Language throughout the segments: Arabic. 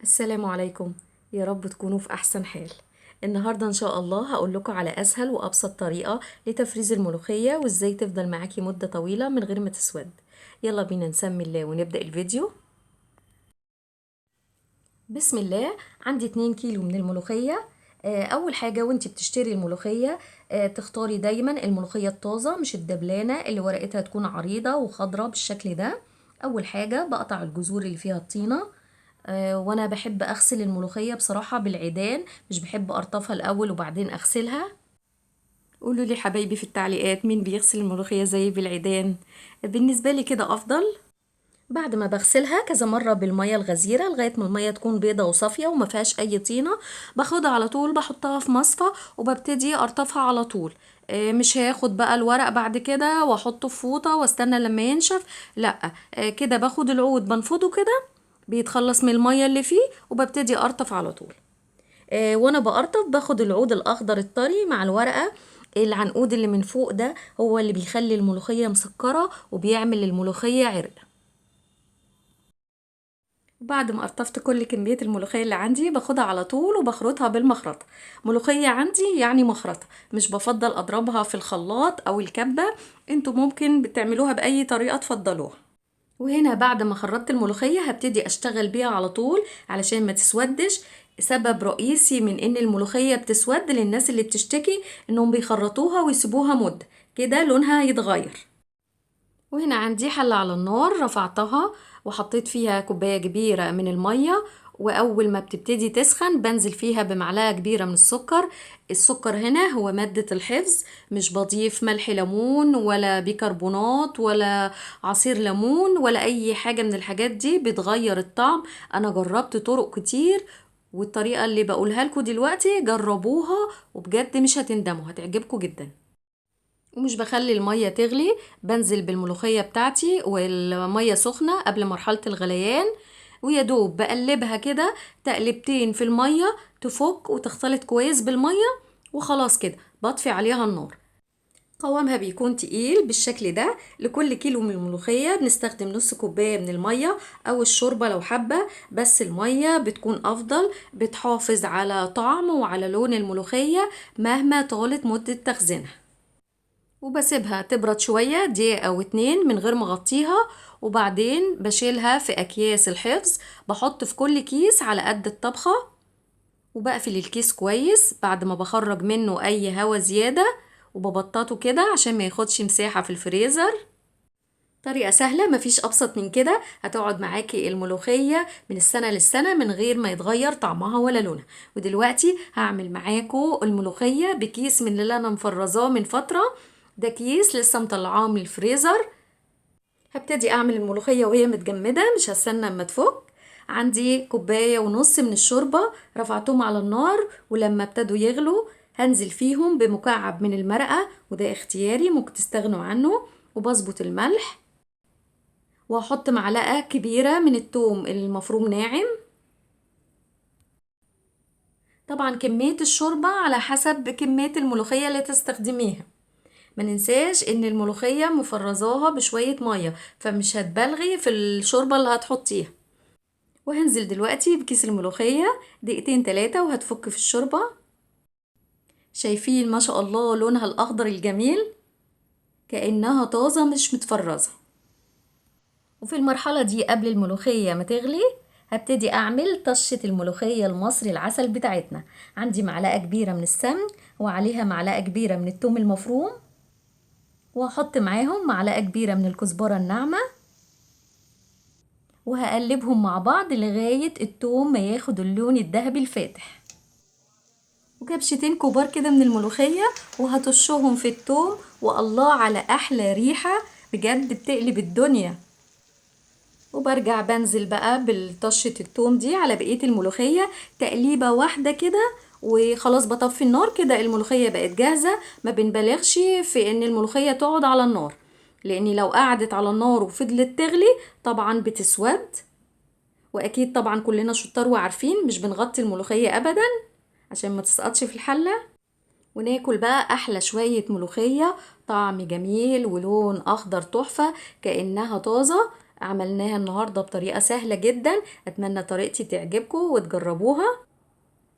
السلام عليكم. يا رب تكونوا في أحسن حال. النهاردة إن شاء الله هقول لكم على أسهل وأبسط طريقة لتفريز الملوخية وإزاي تفضل معاكي مدة طويلة من غير ما تسود. يلا بينا نسمي الله ونبدأ الفيديو. بسم الله. عندي 2 كيلو من الملوخية. أول حاجة وانتي بتشتري الملوخية تختاري دايما الملوخية الطازة مش الدبلانة اللي ورقتها تكون عريضة وخضرة بالشكل ده. أول حاجة بقطع الجذور اللي فيها الطينة. وانا بحب اغسل الملوخية بصراحة بالعيدان، مش بحب اقرطفها الاول وبعدين اغسلها. قولوا لي حبايبي في التعليقات مين بيغسل الملوخية زي بالعيدان. بالنسبة لي كده افضل. بعد ما بغسلها كذا مرة بالمية الغزيرة لغاية ما المية تكون بيضة وصافية وما فيهاش اي طينة، باخدها على طول بحطها في مصفى وببتدي ارطفها على طول. مش هاخد بقى الورق بعد كده واحطه في فوطة واستنى لما ينشف. لا، كده باخد العود بنفضه كده، بيتخلص من المية اللي فيه وببتدي ارطف على طول. وانا بقرطف باخد العود الاخضر الطري مع الورقة. العنقود اللي من فوق ده هو اللي بيخلي الملوخية مسكرة وبيعمل الملوخية عرق. بعد ما قطفت كل كمية الملوخية اللي عندي باخدها على طول وبخرطها بالمخرطة. ملوخية عندي يعني مخرطة، مش بفضل اضربها في الخلاط او الكبة. انتوا ممكن بتعملوها بأي طريقة تفضلوها. وهنا بعد ما خرطت الملوخية هبتدي اشتغل بيها على طول علشان ما تسودش. سبب رئيسي من ان الملوخية بتسود للناس اللي بتشتكي انهم بيخرطوها ويسيبوها مدة كده لونها يتغير. وهنا عندي حلة على النار رفعتها وحطيت فيها كوباية كبيرة من المية، وأول ما بتبتدي تسخن بنزل فيها بمعلقة كبيرة من السكر. السكر هنا هو مادة الحفظ، مش بضيف ملح ليمون ولا بيكربونات ولا عصير ليمون ولا أي حاجة من الحاجات دي بتغير الطعم. أنا جربت طرق كتير، والطريقة اللي بقولها لكم دلوقتي جربوها وبجد مش هتندموا، هتعجبكم جدا. ومش بخلي المية تغلي، بنزل بالملوخية بتاعتي والمية سخنة قبل مرحلة الغليان، ويا دوب بقلبها كده تقلبتين في المية تفك وتختلط كويس بالمية، وخلاص كده بطفي عليها النار. قوامها بيكون تقيل بالشكل ده. لكل كيلو من الملوخية بنستخدم نص كوباية من المية أو الشوربة لو حابة، بس المية بتكون أفضل، بتحافظ على طعم وعلى لون الملوخية مهما طالت مدة تخزينها. وبسيبها تبرد شوية دقيقة أو 2 من غير ما أغطيها، وبعدين بشيلها في أكياس الحفظ. بحط في كل كيس على قد الطبخة، وبقفل الكيس كويس بعد ما بخرج منه أي هوا زيادة، وببططه كده عشان ما ياخدش مساحة في الفريزر. طريقة سهلة مفيش أبسط من كده، هتقعد معاكي الملوخية من السنة للسنة من غير ما يتغير طعمها ولا لونها. ودلوقتي هعمل معاكو الملوخية بكيس من اللي أنا مفرزاه من فترة. ده كيس لسه مطلعاه من الفريزر. هبتدي أعمل الملوخية وهي متجمدة، مش هستنى اما تفك. عندي كوباية ونص من الشوربة رفعتهم على النار، ولما ابتدوا يغلوا هنزل فيهم بمكعب من المرقة، وده اختياري ممكن تستغنوا عنه. وبظبط الملح، وهحط معلقة كبيرة من التوم المفروم ناعم. طبعا كمية الشوربة على حسب كمية الملوخية اللي تستخدميها. ما ننساش ان الملوخية مفرزاها بشوية مية، فمش هتبالغي في الشوربة اللي هتحطيها. وهنزل دلوقتي بكيس الملوخية دقيقتين 3 وهتفك في الشوربة. شايفين ما شاء الله لونها الأخضر الجميل، كأنها طازة مش متفرزة. وفي المرحلة دي قبل الملوخية ما تغلي هبتدي أعمل طشة الملوخية المصري العسل بتاعتنا. عندي معلقة كبيرة من السمن وعليها معلقة كبيرة من الثوم المفروم، وهحط معاهم معلقة كبيرة من الكزبرة الناعمة، وهقلبهم مع بعض لغاية الثوم ما ياخد اللون الذهبي الفاتح. وكبشتين كبار كده من الملوخية وهطشهم في الثوم، والله على أحلى ريحة، بجد بتقلب الدنيا. وبرجع بنزل بقى بالطشة التوم دي على بقية الملوخية تقليبة واحدة كده، وخلاص بطفي النار كده. الملوخية بقت جاهزة. ما بنبالغش في ان الملوخية تقعد على النار، لاني لو قعدت على النار وفضلت تغلي طبعا بتسود. واكيد طبعا كلنا شطار وعارفين مش بنغطي الملوخية ابدا عشان ما تسقطش في الحلة. وناكل بقى احلى شوية ملوخية، طعم جميل ولون اخضر تحفة كأنها طازة. عملناها النهاردة بطريقة سهلة جدا، اتمنى طريقتي تعجبكم وتجربوها.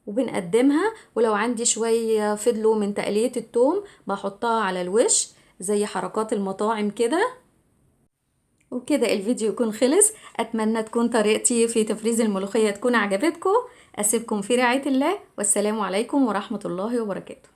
وبنقدمها، ولو عندي شوية فضلوا من تقلية التوم بحطها على الوش زي حركات المطاعم كده. وكده الفيديو يكون خلص. اتمنى تكون طريقتي في تفريز الملوخية تكون عجبتكم. اسيبكم في رعاية الله، والسلام عليكم ورحمة الله وبركاته.